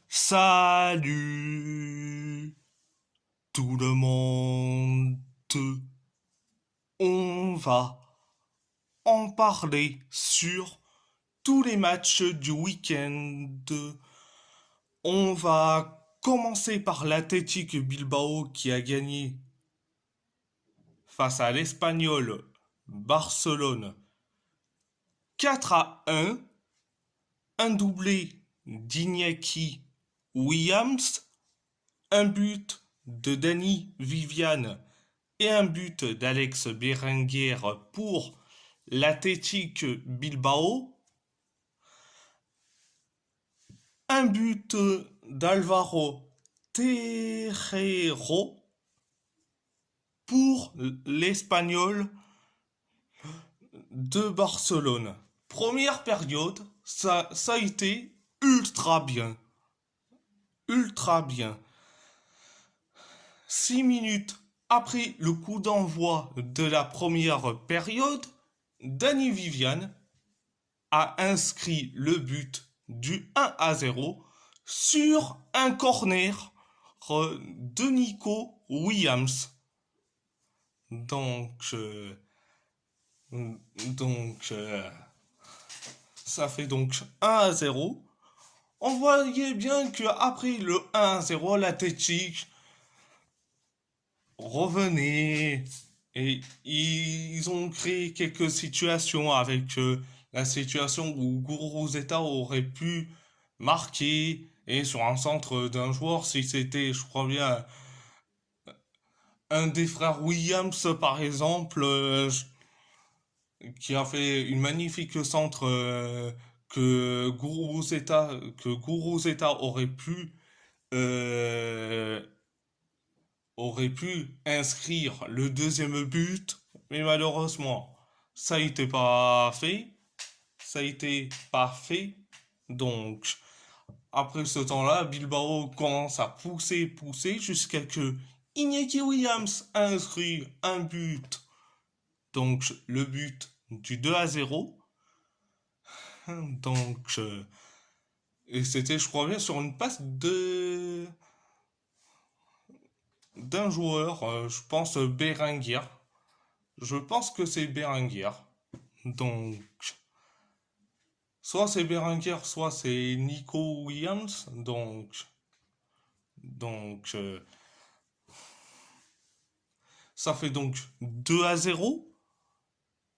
Salut tout le monde, on va en parler sur tous les matchs du week-end. On va commencer par l'Athletic Bilbao qui a gagné face à l'Espagnol Barcelone 4-1, un doublé d'Iñaki Williams, un but de Dani Viviane et un but d'Alex Berenguer pour l'Athletic Bilbao, un but d'Alvaro Terrero pour l'Espagnol de Barcelone. Première période, ça a été ultra bien. Ultra bien. 6 minutes après le coup d'envoi de la première période, Dani Viviane a inscrit le but du 1-0 sur un corner de Nico Williams. Donc, donc ça fait donc 1-0. On voyait bien que après le 1-0, l'Athletic revenait et ils ont créé quelques situations avec la situation où Guruzeta aurait pu marquer et sur un centre d'un joueur si c'était, je crois bien, un des frères Williams par exemple, qui a fait une magnifique centre que Guruzeta euh, aurait pu inscrire le deuxième but, mais malheureusement, ça a été pas fait. Ça a été pas fait. Donc, après ce temps-là, Bilbao commence à pousser jusqu'à que Iñaki Williams inscrit un but. Donc, le but du 2-0. Donc, et c'était, je crois bien, sur une passe d'un joueur, je pense Berenguer. Je pense que c'est Berenguer. Donc, soit c'est Berenguer, soit c'est Nico Williams. Donc, ça fait donc 2-0.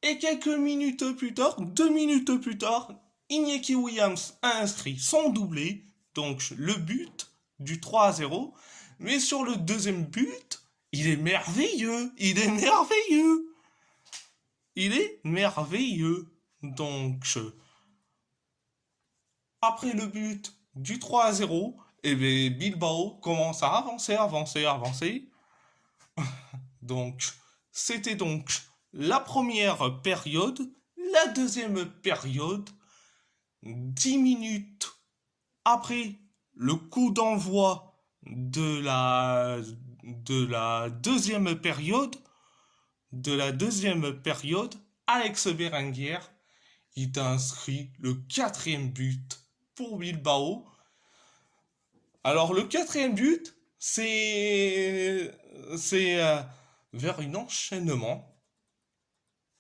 Et quelques minutes plus tard, 2 minutes plus tard, Iñaki Williams a inscrit son doublé, donc le but du 3-0. Mais sur le deuxième but, il est merveilleux, il est merveilleux, il est merveilleux. Donc, après le but du 3-0, et bien Bilbao commence à avancer. Donc, c'était donc la première période. La deuxième période, 10 minutes après le coup d'envoi de la deuxième période, Alex Berenguer, il a inscrit le quatrième but pour Bilbao. Alors le quatrième but, c'est vers un enchaînement.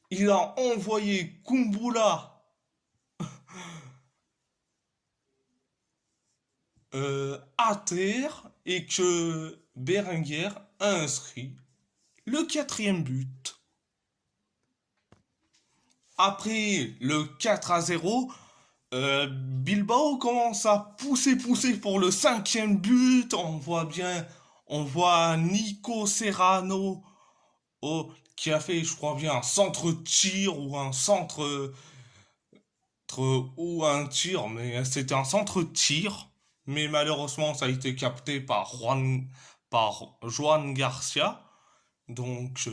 Il a envoyé Kumbula à terre et que Berenguer a inscrit le quatrième but. Après le 4-0, Bilbao commence à pousser pour le cinquième but. On voit Nico Serrano qui a fait, je crois bien, un centre-tir ou un tir, mais c'était un centre-tir. Mais malheureusement, ça a été capté par Juan Garcia. Donc,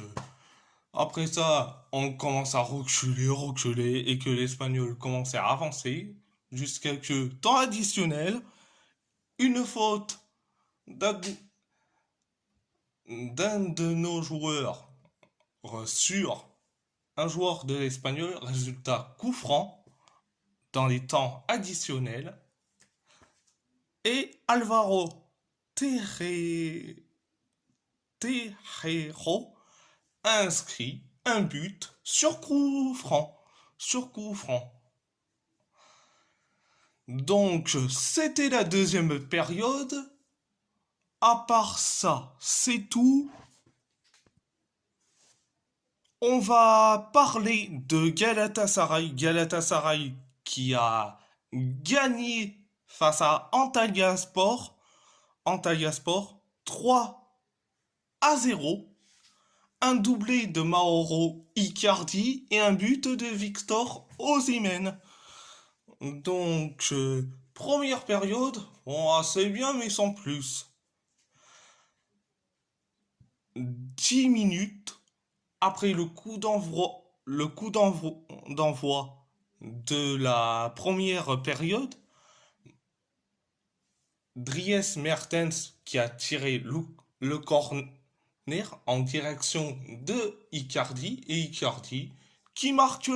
après ça, on commence à reculer, et que l'Espagnol commence à avancer jusqu'à que, temps additionnel, une faute d'un d'un de nos joueurs sur un joueur de l'Espagnol, résultat, coup franc, dans les temps additionnels. 1-0 pour l'Espagnol. Donc, après ça, on commence à reculer, et que l'Espagnol commence à avancer jusqu'à que, temps additionnel, une faute d'un de nos joueurs sur un joueur de l'Espagnol, résultat coup franc, dans les temps additionnels. 1-0 pour l'Espagnol. Donc, après ça, on commence à reculer, et que l'Espagnol commence à avancer jusqu'à que, temps additionnel, et Alvaro Terre- Terrero inscrit un but sur coup franc. Sur coup franc. Donc, c'était la deuxième période. À part ça, c'est tout. On va parler de Galatasaray. Galatasaray qui a gagné face à Antalyaspor. Antalyaspor 3-0. Un doublé de Mauro Icardi et un but de Victor Osimhen. Donc, première période, bon, assez bien, mais sans plus. 10 minutes après le coup d'envoi de la première période, Dries Mertens qui a tiré le corner en direction de Icardi et Icardi qui marque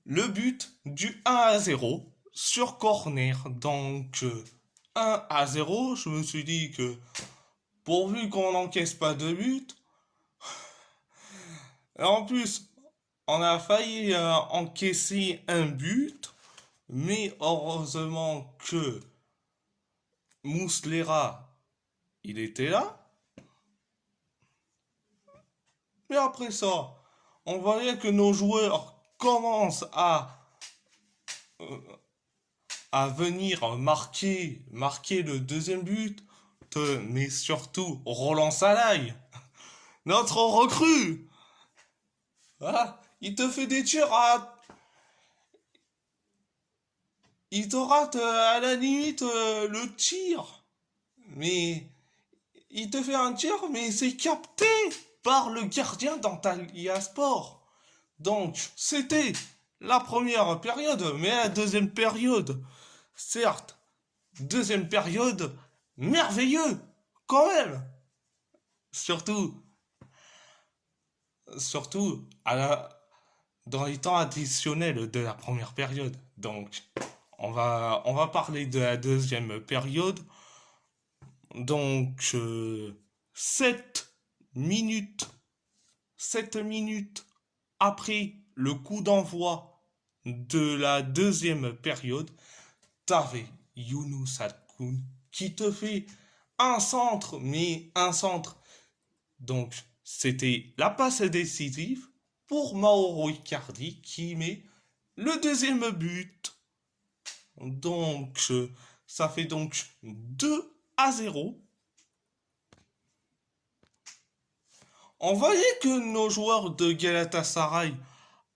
le but du 1-0 sur corner. Donc 1-0, je me suis dit que pourvu qu'on n'encaisse pas de but, en plus on a failli encaisser un but, mais heureusement que Muslera, il était là. Mais après ça, on voyait que nos joueurs commencent à venir marquer le deuxième but. Mais surtout, Roland Salaï, notre recrue. Voilà, il te fait des tirs à... Il te rate à la limite le tir. Mais il te fait un tir, mais c'est capté par le gardien d'Antalya Sport. Donc, c'était la première période, mais la deuxième période, certes, deuxième période, merveilleux, quand même. Surtout, surtout dans les temps additionnels de la première période. Donc, on va parler de la deuxième période. Donc, 7 minutes, 7 minutes après le coup d'envoi de la deuxième période, t'avais Younous Alkoun qui te fait un centre, mais un centre. Donc, c'était la passe décisive pour Mauro Icardi qui met le deuxième but. Donc, ça fait donc 2-0. On voyait que nos joueurs de Galatasaray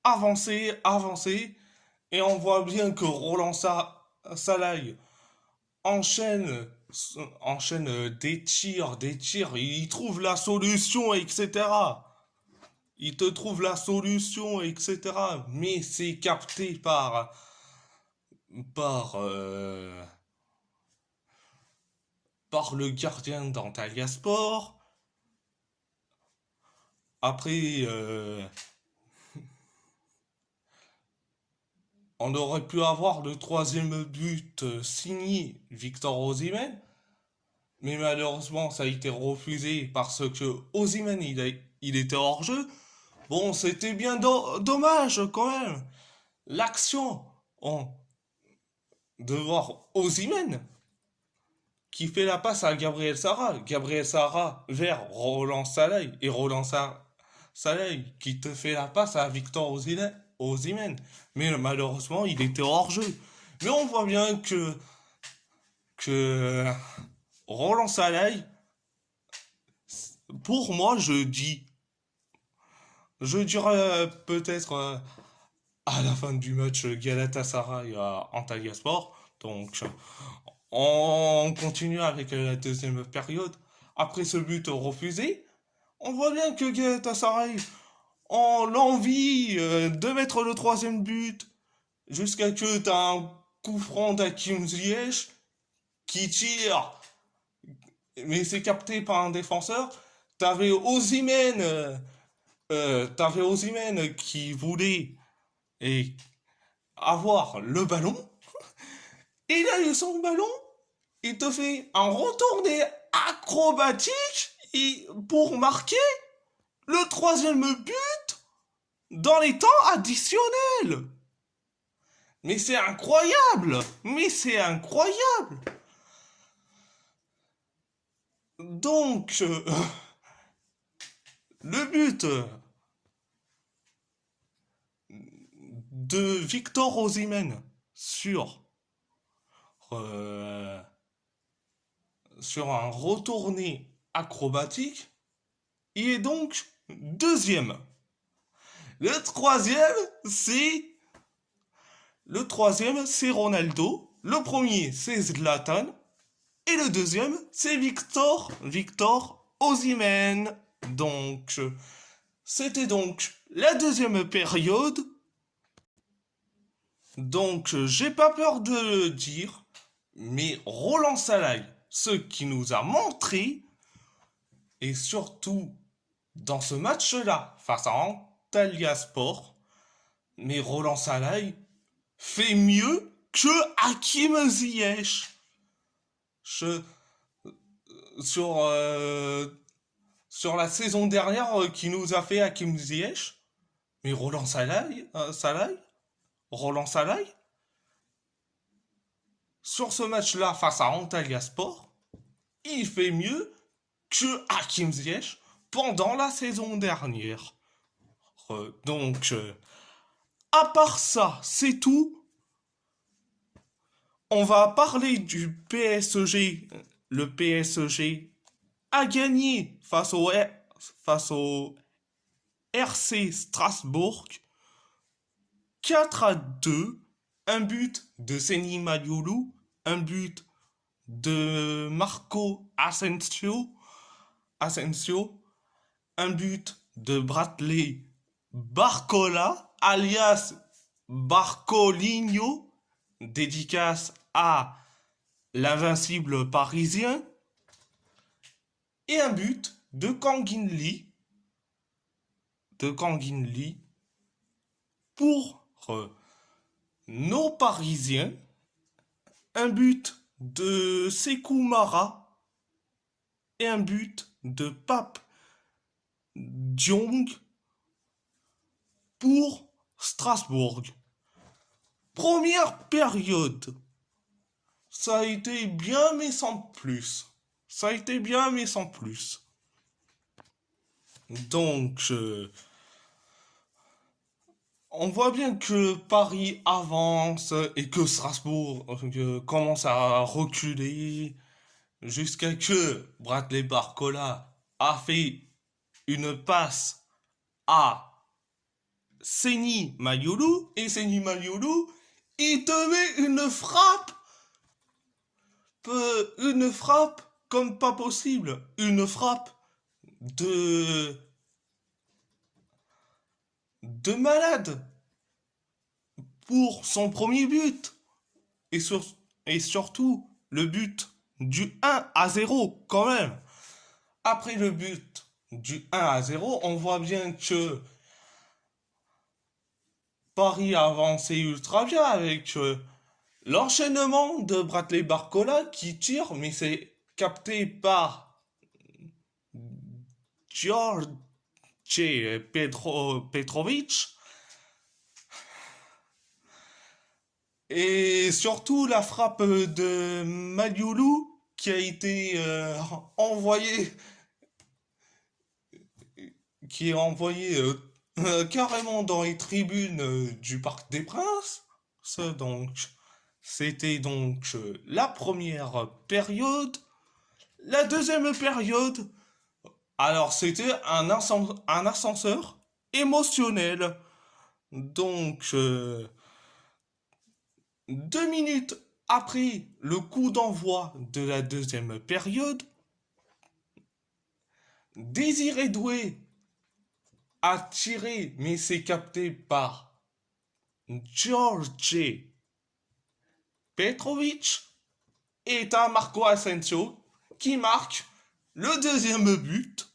avançaient, et on voit bien que Roland Salaï enchaîne, enchaîne des tirs, il trouve la solution, etc. Il te trouve la solution, etc. Mais c'est capté par, euh, par le gardien d'Antalya Sport. Après, on aurait pu avoir le troisième but signé Victor Osimhen, mais malheureusement ça a été refusé parce que Osimhen il était hors jeu. Bon, c'était bien dommage quand même. L'action de voir Osimhen qui fait la passe à Gabriel Sara. Gabriel Sara vers Roland Saleh et Roland Saleh qui te fait la passe à Victor Osimhen. Mais malheureusement, il était hors jeu. Mais on voit bien que Roland Saleh, pour moi, je dirais peut-être à la fin du match Galatasaray à Antalya Sport. Donc, on continue avec la deuxième période. Après ce but refusé, on voit bien que Galatasaray ont l'envie de mettre le troisième but jusqu'à que tu as un coup franc d'Hakim Ziyech qui tire, mais c'est capté par un défenseur. T'avais Osimhen qui voulait avoir le ballon. Et il a eu son ballon Il te fait un retourné acrobatique pour marquer le troisième but dans les temps additionnels. Mais c'est incroyable! Mais c'est incroyable! Donc, le but de Victor Osimhen sur, euh, sur un retourné acrobatique, il est donc deuxième. Le troisième, c'est Ronaldo. Le premier, c'est Zlatan. Et le deuxième, c'est Victor Osimhen. Donc, c'était donc la deuxième période. Donc, j'ai pas peur de le dire, mais Roland Salaï, ce qui nous a montré, et surtout dans ce match-là, face à Antalya Sport, mais Roland Salaï fait mieux que Hakim Ziyech. Je, sur, sur la saison dernière qui nous a fait Hakim Ziyech, mais Roland Salaï, sur ce match-là face à Antalya Sport, il fait mieux que Hakim Ziyech pendant la saison dernière. Donc, à part ça, c'est tout. On va parler du PSG. Le PSG a gagné face au RC Strasbourg 4-2. Un but de Seny Mayulu, un but de Marco Asensio, un but de Bradley Barcola, alias Barcolinho, dédicace à l'invincible parisien, et un but de Kangin Lee pour nos Parisiens, un but de Sekou Mara et un but de Pape Diong pour Strasbourg. Première période, ça a été bien mais sans plus. Ça a été bien mais sans plus. Donc, on voit bien que Paris avance et que Strasbourg commence à reculer jusqu'à que Bradley Barcola a fait une passe à Seny Mayulu et Seny Mayulu il te met une frappe comme pas possible, une frappe de malade pour son premier but et, et surtout le but du 1-0 quand même. Après le but du 1-0, on voit bien que Paris a avancé ultra bien avec l'enchaînement de Bradley Barcola qui tire, mais c'est capté par George Petrovic. Et surtout la frappe de Mayulu qui a été envoyée, qui est envoyé carrément dans les tribunes du Parc des Princes. Donc, c'était donc la première période. La deuxième période, alors c'était un ascenseur émotionnel. Donc, 2 minutes après le coup d'envoi de la deuxième période, Désiré Doué a tiré, mais c'est capté par George Petrovic et un Marco Asensio qui marque le deuxième but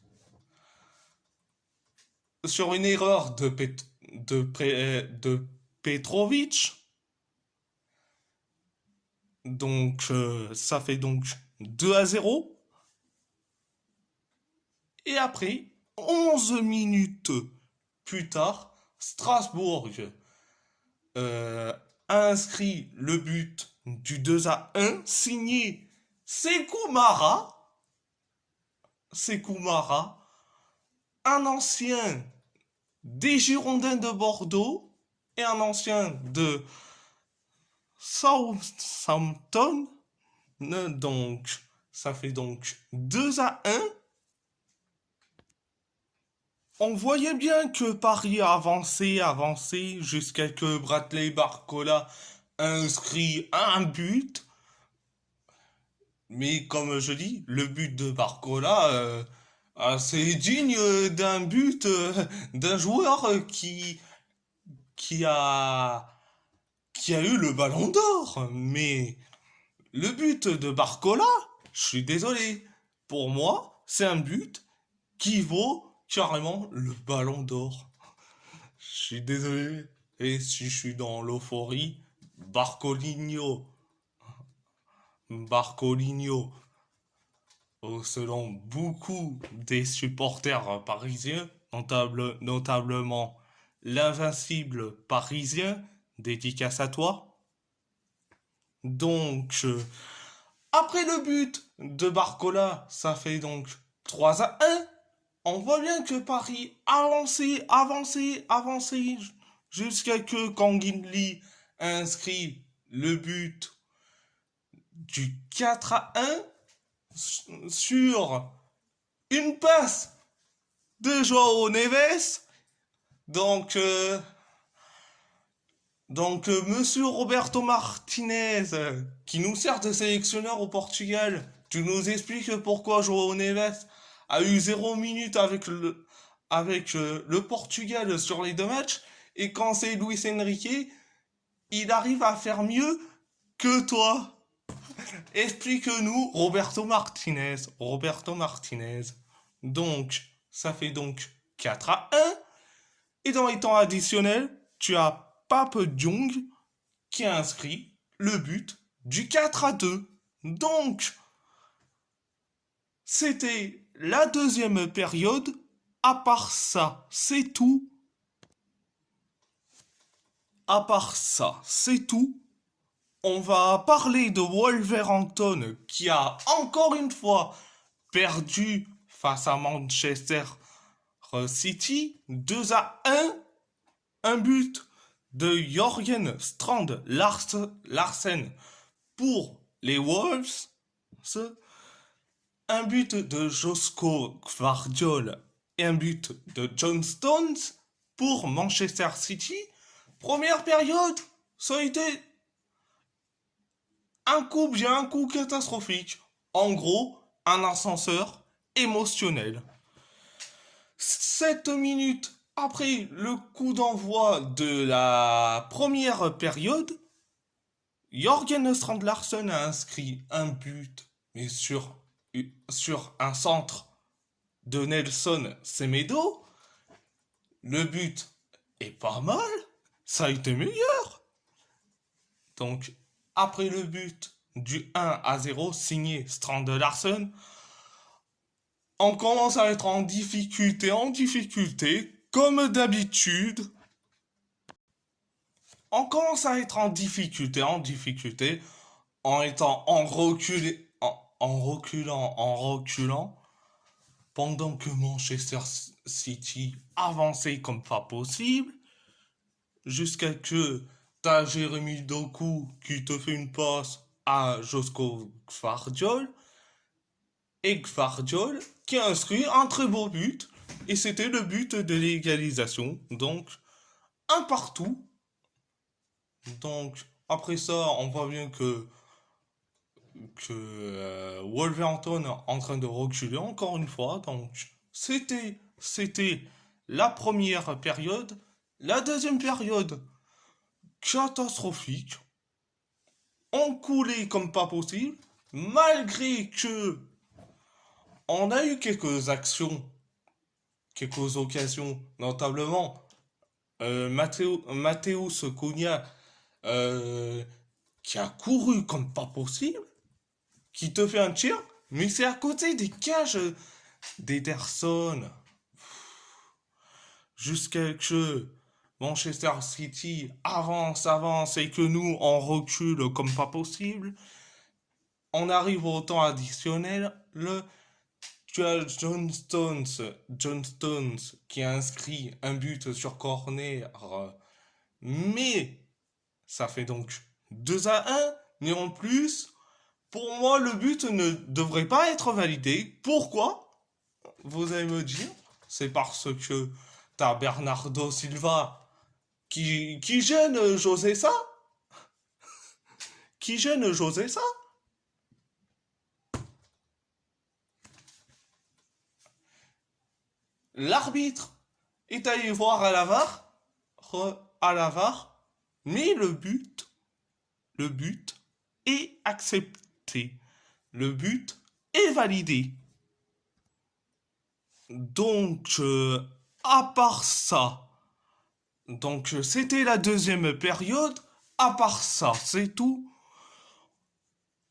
sur une erreur de Petrovic. Donc, ça fait donc 2-0. Et après, 11 minutes plus tard, Strasbourg euh, a inscrit le but du 2-1, signé Sekou Mara. Sekou Mara, un ancien des Girondins de Bordeaux et un ancien de Southampton. Donc, ça fait donc 2-1. On voyait bien que Paris avançait jusqu'à que Bradley Barcola inscrit un but. Mais comme je dis, le but de Barcola, c'est digne d'un but d'un joueur qui a, qui a eu le ballon d'or. Mais le but de Barcola, je suis désolé. Pour moi, c'est un but qui vaut carrément le ballon d'or. Je suis désolé. Et si je suis dans l'euphorie, Barcolinho. Barcolinho. Selon beaucoup des supporters parisiens, notablement l'invincible parisien, dédicace à toi. Donc, après le but de Barcola, ça fait donc 3-1. On voit bien que Paris avançait, jusqu'à que Kangin Lee inscrit le but du 4-1 sur une passe de Joao Neves. Donc, Monsieur Roberto Martinez, qui nous sert de sélectionneur au Portugal, tu nous expliques pourquoi Joao Neves a eu 0 minute avec le Portugal sur les 2 matchs, et quand c'est Luis Enrique, il arrive à faire mieux que toi. Explique-nous, Roberto Martinez. Roberto Martinez. Donc, ça fait donc 4-1. Et dans les temps additionnels, tu as Pape Diong qui a inscrit le but du 4-2. Donc, c'était la deuxième période. À part ça, c'est tout. À part ça, c'est tout. On va parler de Wolverhampton qui a encore une fois perdu face à Manchester City 2-1. Un but de Jorgen Strand Larsen pour les Wolves. Un but de Josko Gvardiol et un but de John Stones pour Manchester City. Première période, ça a été un coup catastrophique. En gros, un ascenseur émotionnel. 7 minutes après le coup d'envoi de la première période, Jorgen Strand Larsen a inscrit un but, mais sur un centre de Nelson Semedo. Le but est pas mal, ça a été meilleur. Donc, après le but du 1-0 signé Strand Larsen, on commence à être en difficulté, comme d'habitude. On commence à être en difficulté, en étant en reculant, pendant que Manchester City avançait comme pas possible, jusqu'à que t'as Jérémy Doku qui te fait une passe à Josko Gvardiol, et Gvardiol qui a inscrit un très beau but, et c'était le but de l'égalisation, donc un partout. Donc après ça, on voit bien que Wolverhampton est en train de reculer encore une fois. Donc c'était la première période. La deuxième période, catastrophique. On coulait comme pas possible, malgré que on a eu quelques actions, quelques occasions, notablement Mateusz Cunha, euh, qui a couru comme pas possible, qui te fait un tir, mais c'est à côté des cages d'Ederson. Jusqu'à que Manchester City avance et que nous on recule comme pas possible. On arrive au temps additionnel. Tu as John Stones qui a inscrit un but sur corner, mais ça fait donc 2-1. Mais en plus, pour moi, le but ne devrait pas être validé. Pourquoi? Vous allez me dire, c'est parce que t'as Bernardo Silva qui gêne José ça? Qui gêne José ça? L'arbitre est allé voir à la VAR, mais le but est accepté. Le but est validé. Donc, à part ça, c'était la deuxième période. À part ça, c'est tout.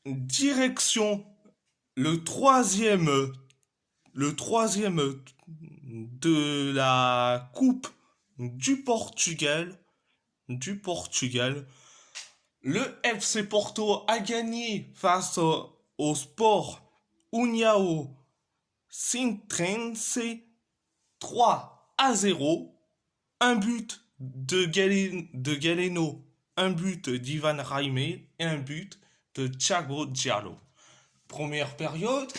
Direction le troisième de la Coupe du Portugal. Le FC Porto a gagné face au Sport União Sintrense 3-0. Un but de Galeno, un but d'Ivan Raime et un but de Thiago Diallo. Première période,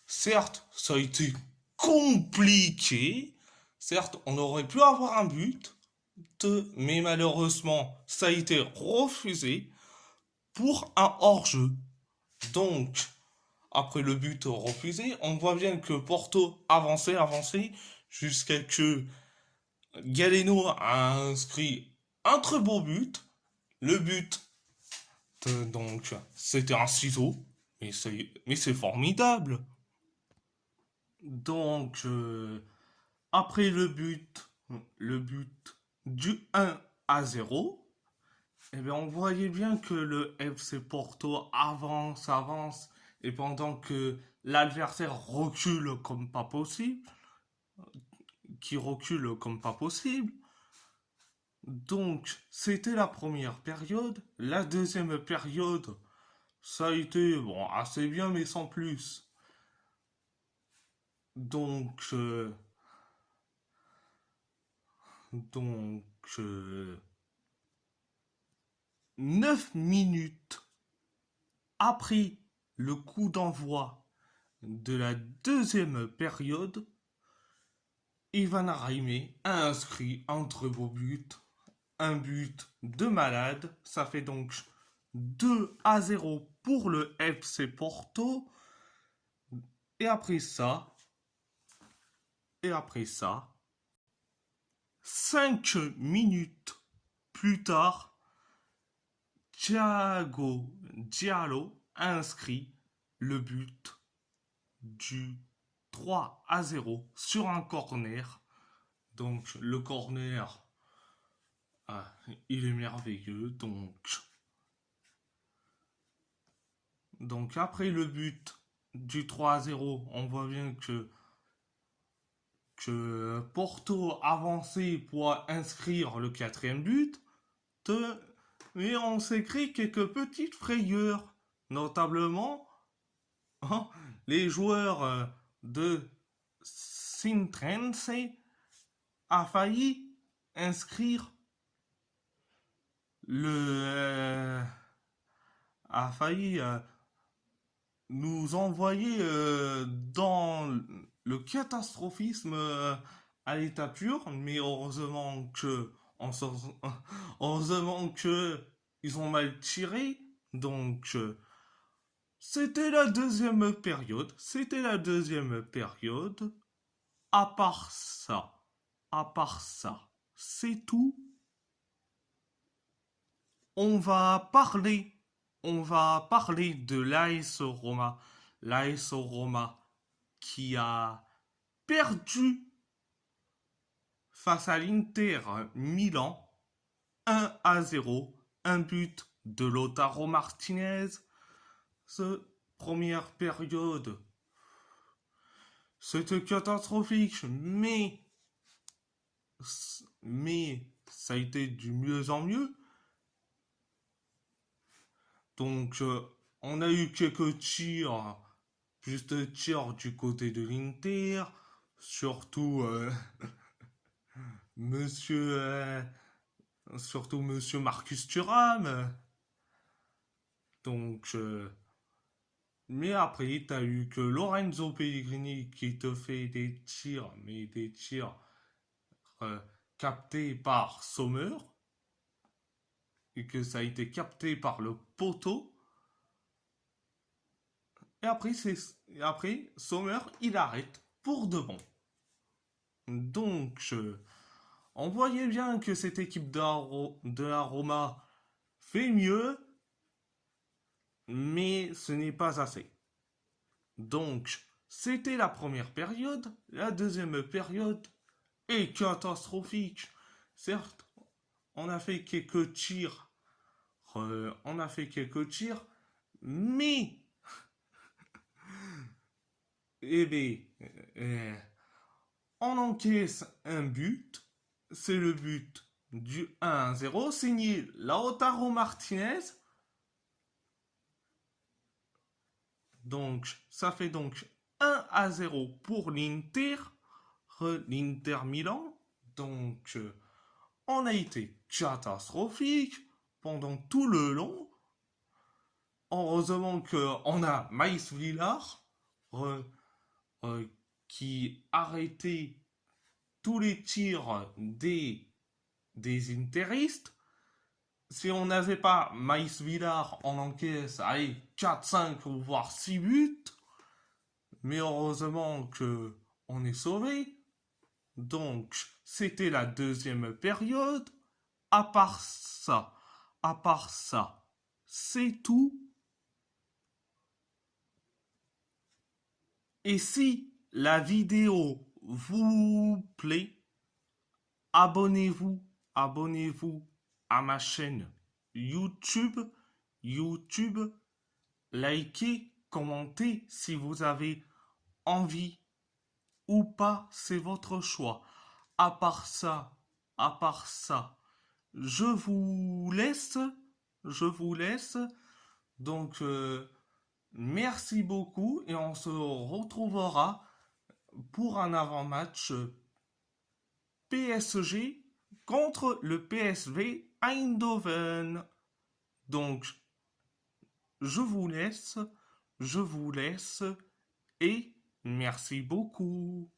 certes, ça a été compliqué. Certes, on aurait pu avoir un but, mais malheureusement, ça a été refusé pour un hors-jeu. Donc, après le but refusé, on voit bien que Porto avançait, jusqu'à que Galeno a inscrit un très beau but. Le but, donc, c'était un ciseau, mais c'est formidable. Donc, après le but du 1-0, eh bien, on voyait bien que le FC Porto avance, et pendant que l'adversaire recule comme pas possible, Donc, c'était la première période. La deuxième période, ça a été, bon, assez bien, mais sans plus. Donc, euh, donc, 9 minutes après le coup d'envoi de la deuxième période, Ivan Raime a inscrit un très beau but, un but de malade. Ça fait donc 2-0 pour le FC Porto. Et après ça, 5 minutes plus tard, Thiago Diallo a inscrit le but du 3-0 sur un corner. Donc le corner, il est merveilleux. Donc après le but du 3-0, on voit bien que Porto avançait pour inscrire le quatrième but. Mais on s'est créé quelques petites frayeurs, notamment les joueurs de Sintrense a failli inscrire a failli nous envoyer dans le catastrophisme à l'état pur, mais heureusement que heureusement que ils ont mal tiré, donc c'était la deuxième période. À part ça, c'est tout. On va parler, on va parler de l'AS Roma. L'AS Roma qui a perdu face à l'Inter Milan 1-0. Un but de Lautaro Martinez. Première période, c'était catastrophique, mais ça a été du mieux en mieux. Donc, on a eu quelques tirs, plus de tirs du côté de l'Inter, surtout Monsieur, surtout Monsieur Marcus Thuram. Donc, mais après, t'as eu que Lorenzo Pellegrini qui te fait des tirs, mais des tirs euh, captés par Sommer, et que ça a été capté par le poteau. Et après Sommer, il arrête pour de bon. Donc, on voyait bien que cette équipe de la Roma fait mieux, mais ce n'est pas assez. Donc, c'était la première période. La deuxième période est catastrophique. Certes, on a fait quelques tirs. Mais, eh bien, on encaisse un but. C'est le but du 1-0 signé Lautaro Martinez. Donc, ça fait donc 1-0 pour l'Inter Milan. Donc, on a été catastrophique pendant tout le long. Heureusement qu'on a Maïs Villar qui arrêtait tous les tirs des interistes. Si on n'avait pas Maïs Villar, on encaisse 4, 5 ou voire 6 buts. Mais heureusement qu'on est sauvé. Donc, c'était la deuxième période. À part ça, c'est tout. Et si la vidéo vous plaît, abonnez-vous à ma chaîne YouTube, likez, commentez si vous avez envie ou pas, c'est votre choix. À part ça, je vous laisse. Donc, merci beaucoup et on se retrouvera pour un avant-match PSG contre le PSV Eindhoven. Donc, je vous laisse et merci beaucoup.